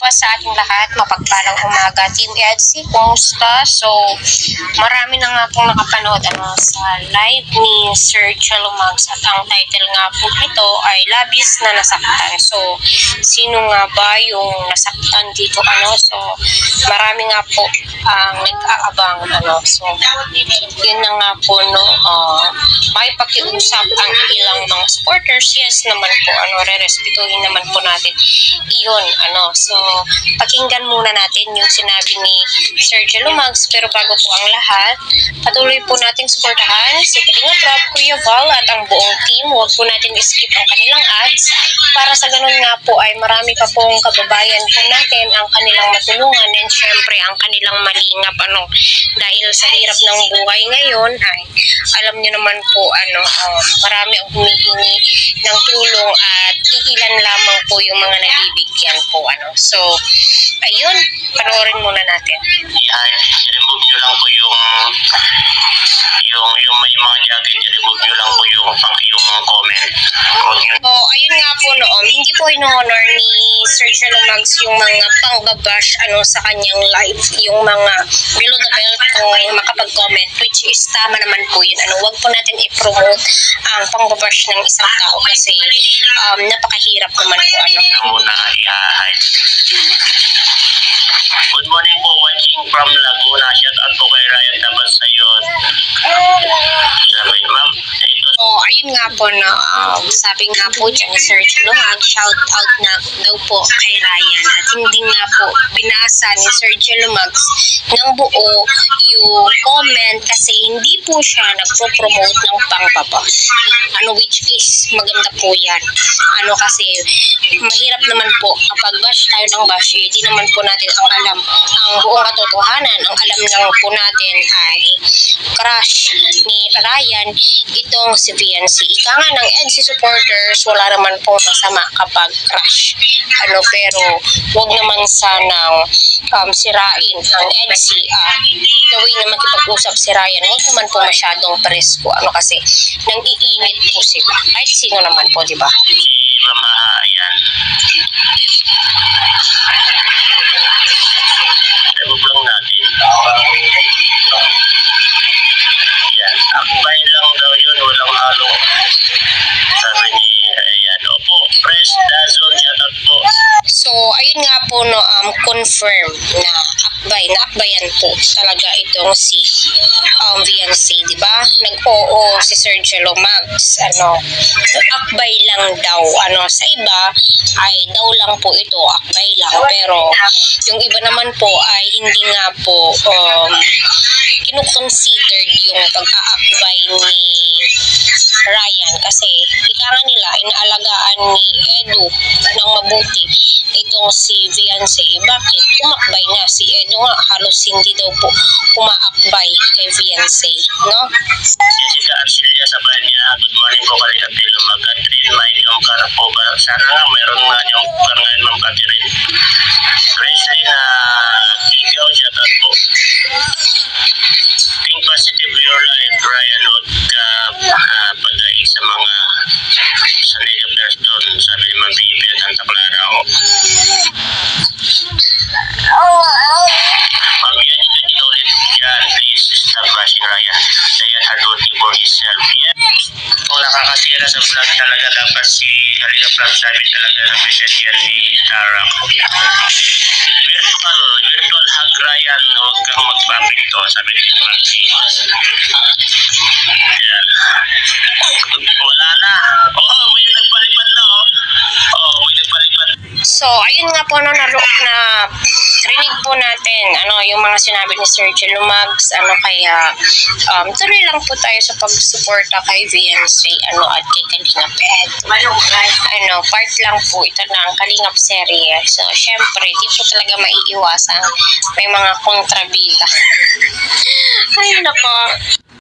po sa ating lahat, mapagpalang umaga, Team EDSI, kumusta? So, marami na nga pong nakapanood sa live ni Sir Jello Mags at ang title nga po nito ay Labis na Nasaktan. So, sino nga ba yung nasaktan dito? So, marami nga po ang nag-aabang. So, yun na nga po, may pakiusap ang ilang mga supporters. Yes naman po, re-respetuhin naman po natin iyon. So, pakinggan muna natin yung sinabi ni Sir Jello Mags. Pero bago po ang lahat, patuloy po nating suportahan si Kalinga Prab, Kuya Val at ang buong team. Huwag po natin skip ang kanilang ads para sa ganun nga po ay marami pa pong kababayan po natin ang kanilang matulungan and syempre ang kanilang malingap. Dahil sa hirap ng buhay ngayon ay alam nyo naman po marami ang humihingi ng tulong at iilan lamang po yung mga nabibigyan po. So, ayun, panoorin muna natin. Yan, remove nyo lang po yung may mga jacket, remove nyo lang po yung comment. So, ayun nga po hindi po in-honor ni Sir Jello Mags yung mga pangbabash sa kanyang live, yung mga below the belt kung makapag-comment, which is tama naman po yun. Wag po natin i-promote ang pangbabash ng isang tao kasi napakahirap naman po. Muna i-hide. Good morning po, watching from Laguna. Shout out po kay Ryan Tabasayon. Sabi, ma'am, ito. So, ayun nga po sabi nga po dyan ni Sir Jello Mags, shout out na daw po kay Ryan. At hindi nga po binasa ni Sir Jello Mags ng buo yung comment kasi hindi po siya nagpo-promote ng pangbabash. Which is maganda po yan. Kasi mahirap naman po kapag bash tayo ng bash, di naman po natin ang alam ang buong katotohanan. Ang alam lang po natin ay crush ni Ryan itong si VNC. Ika nga ng EDSI supporters, wala naman pong masama kapag crush. Pero wag naman sanang sirain ang EDSI. The way na makipag-usap si Ryan, wag naman po masyadong presko. Kasi nang-iinit po sila. Kahit sino naman po, di ba? Yan. Remove lang natin. Yan. Akbay lang daw yun. Walang halo. Sabi ni Ryan. Opo, press Dazon. Shout out po. So, ayun nga po confirm na naakbayan po talaga itong si VNC, di ba? Nag-oo si Sir Jello Mags. Akbay lang daw. Sa iba ay daw lang po ito, akbay lang. Pero yung iba naman po ay hindi nga po kinukonsidered yung pag-aakbay ni Ryan kasi ika nga nila, inaalagaan ni Edu ng mabuti itong si VNC. Bakit? Umakbay nga si Edu nga, halos hindi daw po umaakbay kay VNC, no? Jessica Arcilia sa bahay niya, good morning po Kalinga Jello Mags. Catherine, may kamkara po ba? Sana nga, meron nga yung ngayon, Ma'am Catherine. Presley na ikaw, shout out po. Think positive your life, Ryan. Huwag ka pag-aig sa mga sa negative person, sabi ni Ma'am Vivian Santa Clara. Ma'am, yan yung ganito ulit dyan. Please stop bashing Ryan. Dayan hardworking for himself. Yan. Kung nakakasira sa vlog talaga, dapat si Kalinga Prab sabi talaga na present yan ni Tara. Virtual hug Ryan. Huwag kang magbabalik to, sabi ni Marcy. Yan. Wala na. May nagpalipad na may nagpalipad. So, ayun nga po na rinig po natin yung mga sinabi ni Sir Jello Mags. Kaya tuloy lang po tayo sa pagsuporta kay VNC at kay Kalingap Ed. Part lang po ito ng Kalingap serye. So, syempre, di po talaga maiiwasan may mga kontrabida. Ay, nako.